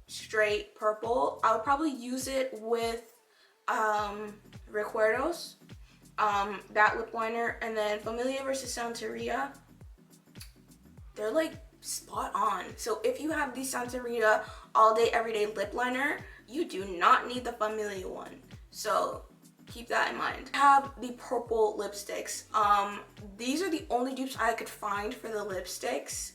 straight purple. I would probably use it with Recuerdos, that lip liner. And then Familia versus Santeria, they're like spot on. So if you have the Santeria all day everyday lip liner, you do not need the Familia one. So keep that in mind. I have the purple lipsticks. These are the only dupes I could find for the lipsticks.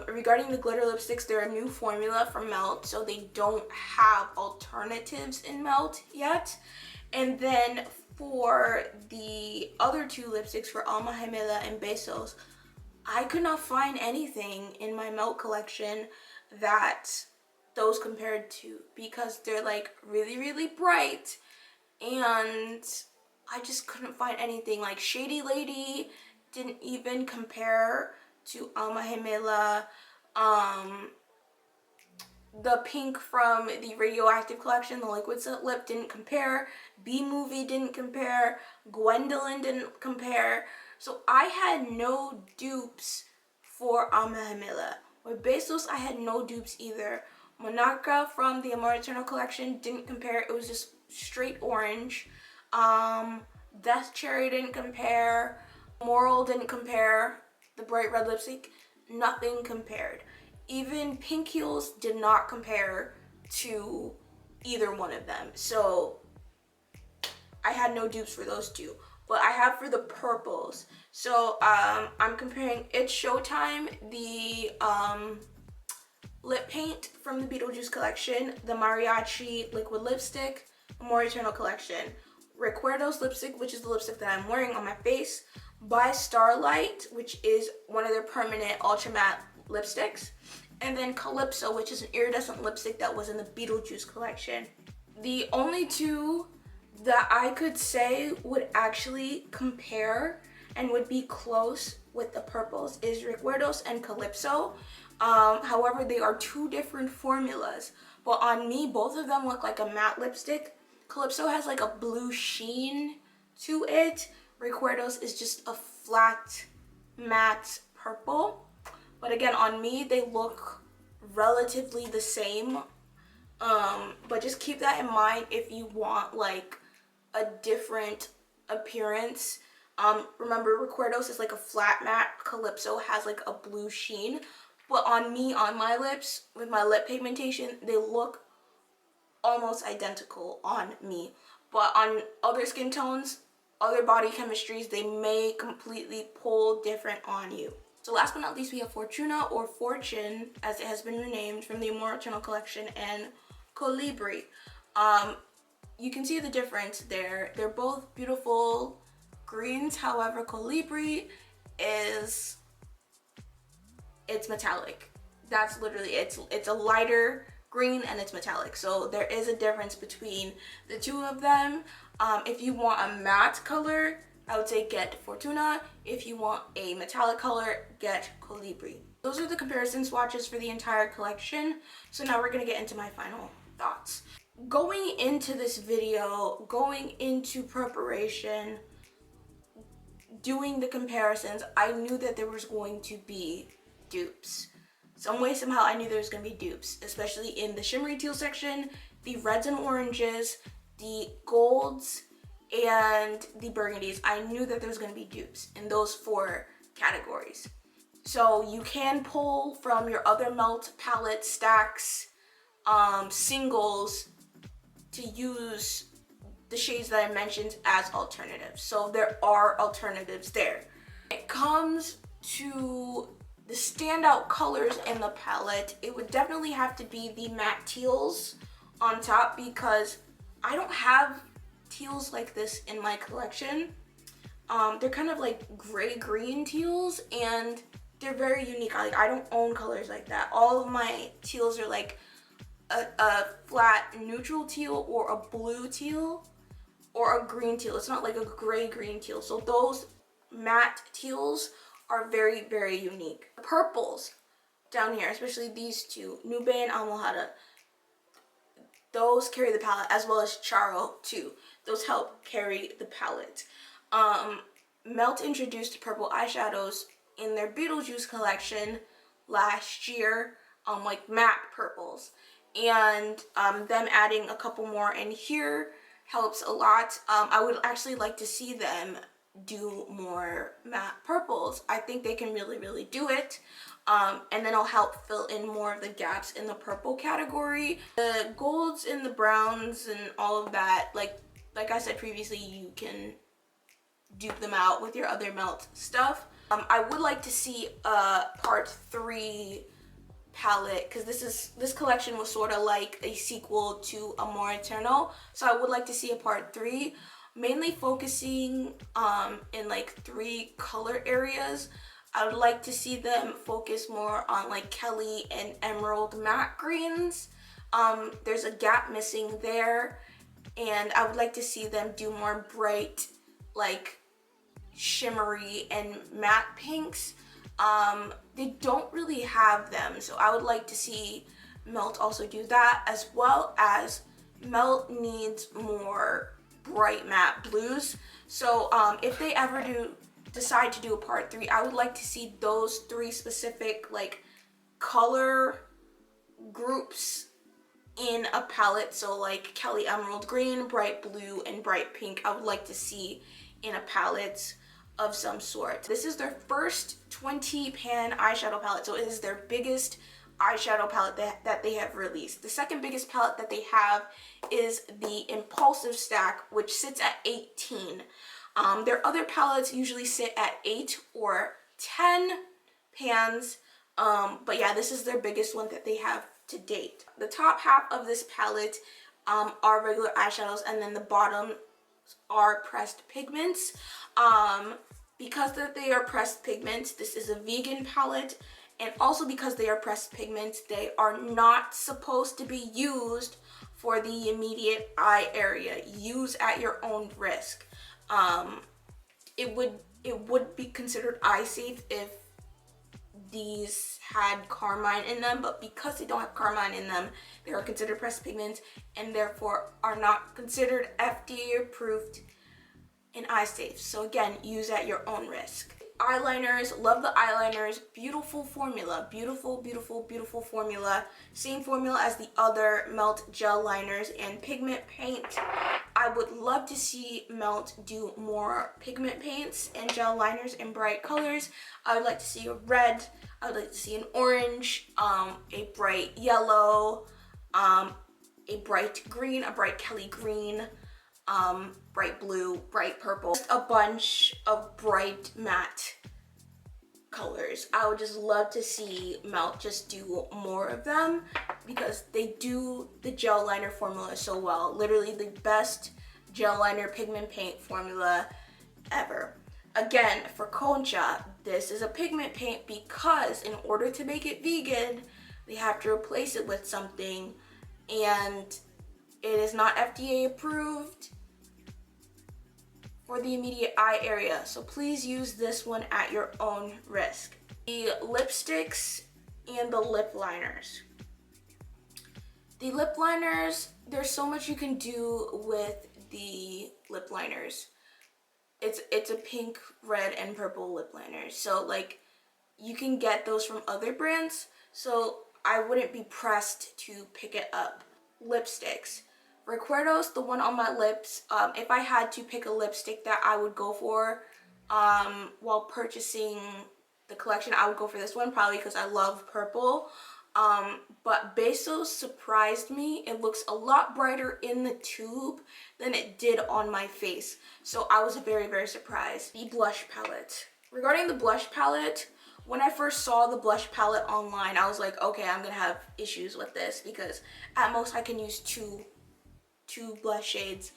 Regarding the glitter lipsticks, they're a new formula for Melt, so they don't have alternatives in Melt yet. And then for the other two lipsticks, for Alma Gemela and Besos, I could not find anything in my Melt collection that those compared to, because they're like really bright, and I just couldn't find anything. Like Shady Lady didn't even compare to Alma Gemela. The pink from the Radioactive collection, the liquid lip, didn't compare. B-Movie didn't compare. Gwendolyn didn't compare. So I had no dupes for Alma Gemela. With Besos, I had no dupes either. Monarca from the Amor Eternal collection didn't compare. It was just straight orange. Death Cherry didn't compare. Moral didn't compare. The bright red lipstick, nothing compared. Even pink heels did not compare to either one of them. So I had no dupes for those two. But I have for the purples. So I'm comparing It's Showtime, the lip paint from the Beetlejuice collection, the Mariachi liquid lipstick, More Eternal collection, Recuerdos lipstick, which is the lipstick that I'm wearing on my face, by Starlight, which is one of their permanent ultra matte lipsticks, and then Calypso, which is an iridescent lipstick that was in the Beetlejuice collection. The only two that I could say would actually compare and would be close with the purples is Recuerdos and Calypso. However, they are two different formulas, but on me, both of them look like a matte lipstick. Calypso has like a blue sheen to it. Recuerdos is just a flat matte purple. But again, on me, they look relatively the same. But just keep that in mind if you want like a different appearance. Remember, Recuerdos is like a flat matte. Calypso has like a blue sheen. But on me, on my lips, with my lip pigmentation, they look almost identical on me. But on other skin tones, other body chemistries, they may completely pull different on you. So last but not least, we have Fortuna, or Fortune, as it has been renamed, from the More Eternal collection, and Colibri. You can see the difference there. They're both beautiful greens. However, Colibri is, it's metallic. That's literally, it's a lighter green and it's metallic. So there is a difference between the two of them. If you want a matte color, I would say get Fortuna. If you want a metallic color, get Colibri. Those are the comparison swatches for the entire collection. So now we're gonna get into my final thoughts. Going into this video, going into preparation, doing the comparisons, I knew that there was going to be dupes. Some way, somehow, I knew there was going to be dupes, especially in the shimmery teal section, the reds and oranges, the golds, and the burgundies. I knew that there was going to be dupes in those 4 categories. So you can pull from your other melt palette stacks, singles, to use the shades that I mentioned as alternatives. So there are alternatives there. When it comes to the standout colors in the palette, it would definitely have to be the matte teals on top, because I don't have teals like this in my collection. They're kind of like gray-green teals, and they're very unique. I don't own colors like that. All of my teals are like a flat neutral teal, or a blue teal, or a green teal. It's not like a gray-green teal. So those matte teals are very, very unique. The purples down here, especially these two, Nube and Almohada, those carry the palette, as well as Charo too. Those help carry the palette. Melt introduced purple eyeshadows in their Beetlejuice collection last year, like matte purples. And them adding a couple more in here helps a lot. I would actually like to see them do more matte purples. I think they can really, really do it. And then it'll help fill in more of the gaps in the purple category. The golds and the browns and all of that, like I said previously, you can dupe them out with your other melt stuff. I would like to see a part 3 palette, because this collection was sort of like a sequel to Amor Eternal, so I would like to see a part 3, mainly focusing in like 3 color areas. I would like to see them focus more on like Kelly and Emerald matte greens. There's a gap missing there, and I would like to see them do more bright, like shimmery and matte pinks. They don't really have them, so I would like to see Melt also do that, as well as Melt needs more bright matte blues. So if they ever decide to do a part 3, I would like to see those 3 specific like color groups in a palette. So like Kelly Emerald Green, bright blue, and bright pink, I would like to see in a palette. of some sort. This is their first 20 pan eyeshadow palette, so it is their biggest eyeshadow palette that they have released. The second biggest palette that they have is the Impulsive Stack, which sits at 18. Their other palettes usually sit at 8 or 10 pans, but yeah, this is their biggest one that they have to date. The top half of this palette are regular eyeshadows, and then the bottom are pressed pigments. Because that they are pressed pigments, this is a vegan palette, and also because they are pressed pigments, they are not supposed to be used for the immediate eye area. Use at your own risk. It would be considered eye safe if these had carmine in them, but because they don't have carmine in them, they are considered pressed pigments and therefore are not considered FDA approved and eye safe. So again, use at your own risk. Eyeliners, love the eyeliners. Beautiful formula, beautiful, beautiful, beautiful formula. Same formula as the other Melt gel liners and pigment paint. I would love to see Melt do more pigment paints and gel liners in bright colors. I would like to see a red, I would like to see an orange, a bright yellow, a bright green, a bright Kelly green, bright blue, bright purple, just a bunch of bright matte colors. I would just love to see Melt just do more of them because they do the gel liner formula so well. Literally the best gel liner pigment paint formula ever. Again, for Concha, this is a pigment paint because in order to make it vegan, they have to replace it with something, and it is not FDA approved for the immediate eye area. So please use this one at your own risk. The lipsticks and the lip liners. The lip liners, there's so much you can do with the lip liners. It's a pink, red, and purple lip liner. So like you can get those from other brands. So I wouldn't be pressed to pick it up. Lipsticks. Recuerdos, the one on my lips, if I had to pick a lipstick that I would go for while purchasing the collection, I would go for this one, probably because I love purple. But Besos surprised me. It looks a lot brighter in the tube than it did on my face. So I was very, very surprised. The blush palette. Regarding the blush palette, when I first saw the blush palette online, I was like, okay, I'm gonna have issues with this because at most I can use two blush shades.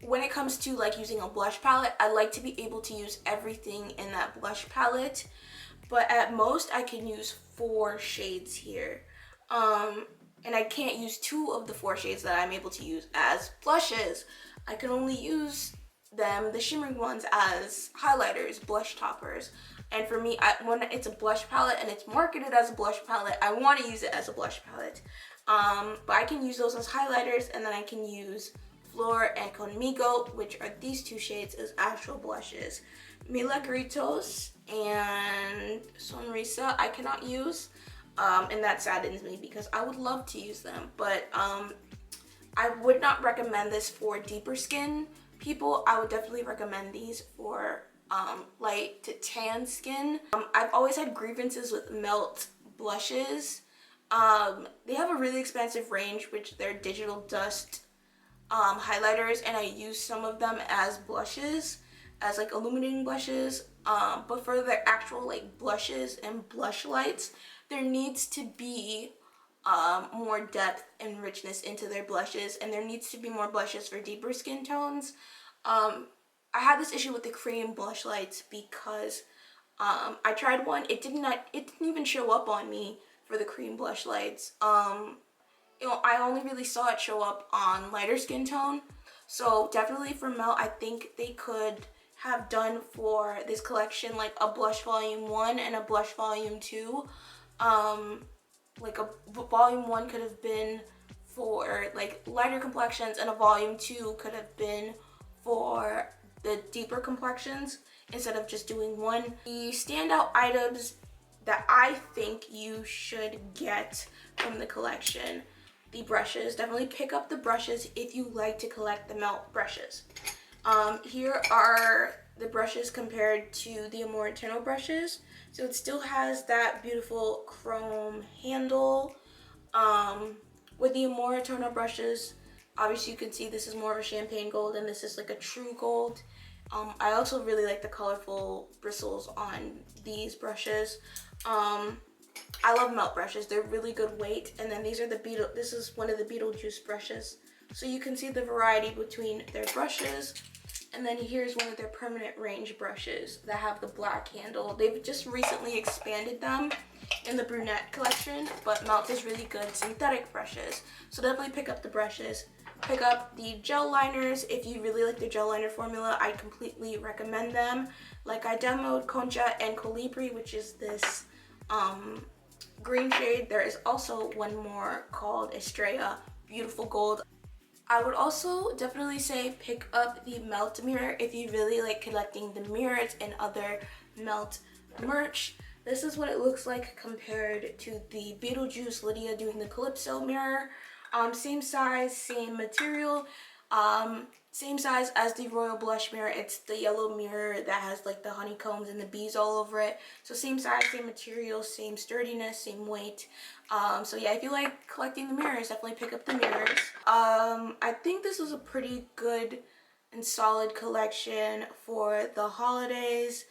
When it comes to like using a blush palette, I like to be able to use everything in that blush palette, but at most I can use 4 shades here, and I can't use 2 of the 4 shades that I'm able to use as blushes. I can only use them, the shimmering ones, as highlighters, blush toppers. And for me, when it's a blush palette and it's marketed as a blush palette, I want to use it as a blush palette. But I can use those as highlighters, and then I can use Flor and Conmigo, which are these 2 shades, as actual blushes. Milagritos and Sonrisa I cannot use, and that saddens me because I would love to use them, but I would not recommend this for deeper skin people. I would definitely recommend these for light to tan skin. I've always had grievances with Melt blushes. They have a really expensive range, which they're digital dust highlighters, and I use some of them as blushes, as like illuminating blushes, but for their actual like blushes and blush lights, there needs to be more depth and richness into their blushes, and there needs to be more blushes for deeper skin tones. I had this issue with the cream blush lights because I tried one, it didn't even show up on me for the cream blush lights. You know, I only really saw it show up on lighter skin tone. So definitely for Melt, I think they could have done for this collection like a blush volume 1 and a blush volume 2. Like a volume 1 could have been for like lighter complexions, and a volume 2 could have been for the deeper complexions instead of just doing one. The standout items that I think you should get from the collection: the brushes. Definitely pick up the brushes if you like to collect the Melt brushes. Here are the brushes compared to the Amor Eternal brushes. So it still has that beautiful chrome handle. With the Amor Eternal brushes, obviously you can see this is more of a champagne gold and this is like a true gold. I also really like the colorful bristles on these brushes. I love melt brushes. They're really good weight. And then these are this is one of the Beetlejuice brushes. So you can see the variety between their brushes. And then here's one of their permanent range brushes that have the black handle. They've just recently expanded them in the brunette collection, but Melt is really good synthetic brushes. So definitely pick up the brushes. Pick up the gel liners. If you really like the gel liner formula, I completely recommend them. Like I demoed Concha and Colibri, which is this green shade. There is also one more called Estrella, beautiful gold. I would also definitely say pick up the Melt mirror if you really like collecting the mirrors and other Melt merch. This is what it looks like compared to the Beetlejuice Lydia doing the Calypso mirror. Same size, same material, same size as the Royal Blush mirror. It's the yellow mirror that has like the honeycombs and the bees all over it. So same size, same material, same sturdiness, same weight. So yeah, if you like collecting the mirrors, definitely pick up the mirrors. I think this was a pretty good and solid collection for the holidays.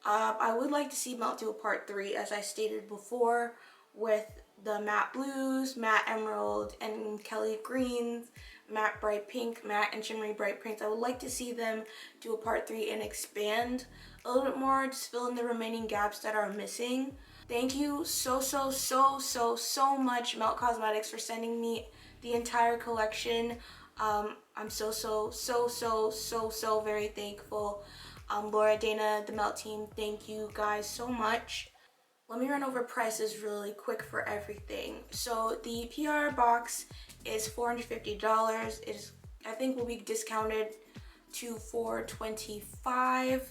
I would like to see Melt do a part 3, as I stated before, with the matte blues, matte emerald, and Kelly greens, matte bright pink, matte and shimmery bright pinks. I would like to see them do a part 3 and expand a little bit more, just fill in the remaining gaps that are missing. Thank you so much, Melt Cosmetics, for sending me the entire collection. I'm so very thankful. Laura, Dana, the Melt team, thank you guys so much. Let me run over prices really quick for everything. So the PR box is $450. I think will be discounted to $425.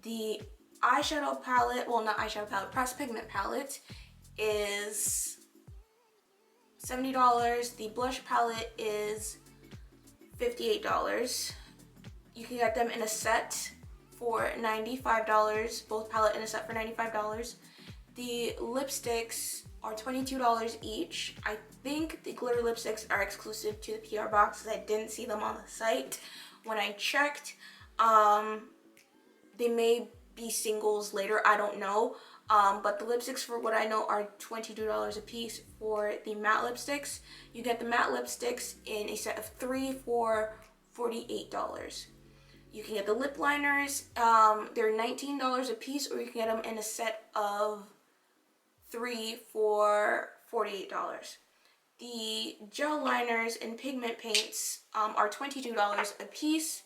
The eyeshadow palette, well, not eyeshadow palette, pressed pigment palette is $70. The blush palette is $58. You can get them in a set for $95, both palette and a set for $95. The lipsticks are $22 each. I think the glitter lipsticks are exclusive to the PR box because I didn't see them on the site when I checked. They may be singles later, I don't know. But the lipsticks, for what I know, are $22 a piece for the matte lipsticks. You get the matte lipsticks in a set of 3 for $48. You can get the lip liners. They're $19 a piece, or you can get them in a set of 3 for $48. The gel liners and pigment paints are $22 a piece,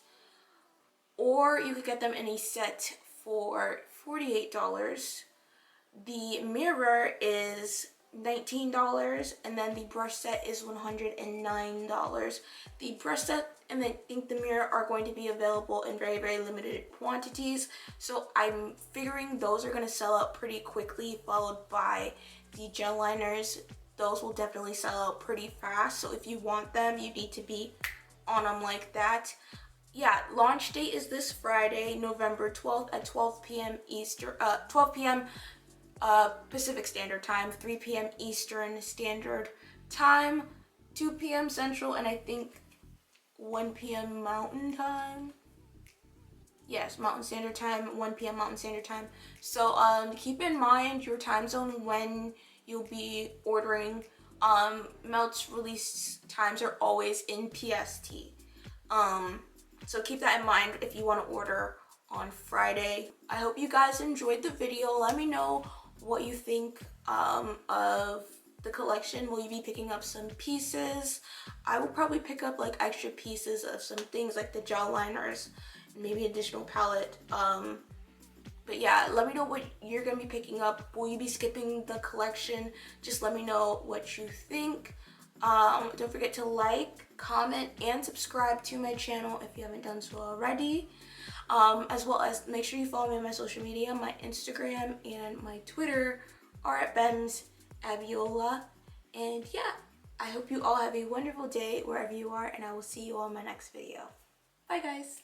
or you could get them in a set for $48. The mirror is $19, and then the brush set is $109. The brush set and I think the mirror are going to be available in very limited quantities, so I'm figuring those are going to sell out pretty quickly, followed by the gel liners. Those will definitely sell out pretty fast, so if you want them, you need to be on them like that. Yeah, launch date is this Friday, November 12th at 12 p.m. Eastern, 12 p.m. Pacific Standard Time, 3 p.m. Eastern Standard Time, 2 p.m. Central, and I think 1 p.m. Mountain Time. Yes, Mountain Standard Time, 1 p.m. Mountain Standard Time. So keep in mind your time zone when you'll be ordering. Melt's release times are always in PST. So keep that in mind if you want to order on Friday. I hope you guys enjoyed the video. Let me know what you think of the collection. Will you be picking up some pieces? I will probably pick up like extra pieces of some things like the gel liners, maybe additional palette. But yeah, let me know what you're gonna be picking up. Will you be skipping the collection? Just let me know what you think. Don't forget to like, comment, and subscribe to my channel if you haven't done so already. As well as make sure you follow me on my social media. My Instagram and my Twitter are at gbemsabiola. And yeah, I hope you all have a wonderful day wherever you are, and I will see you all in my next video. Bye guys!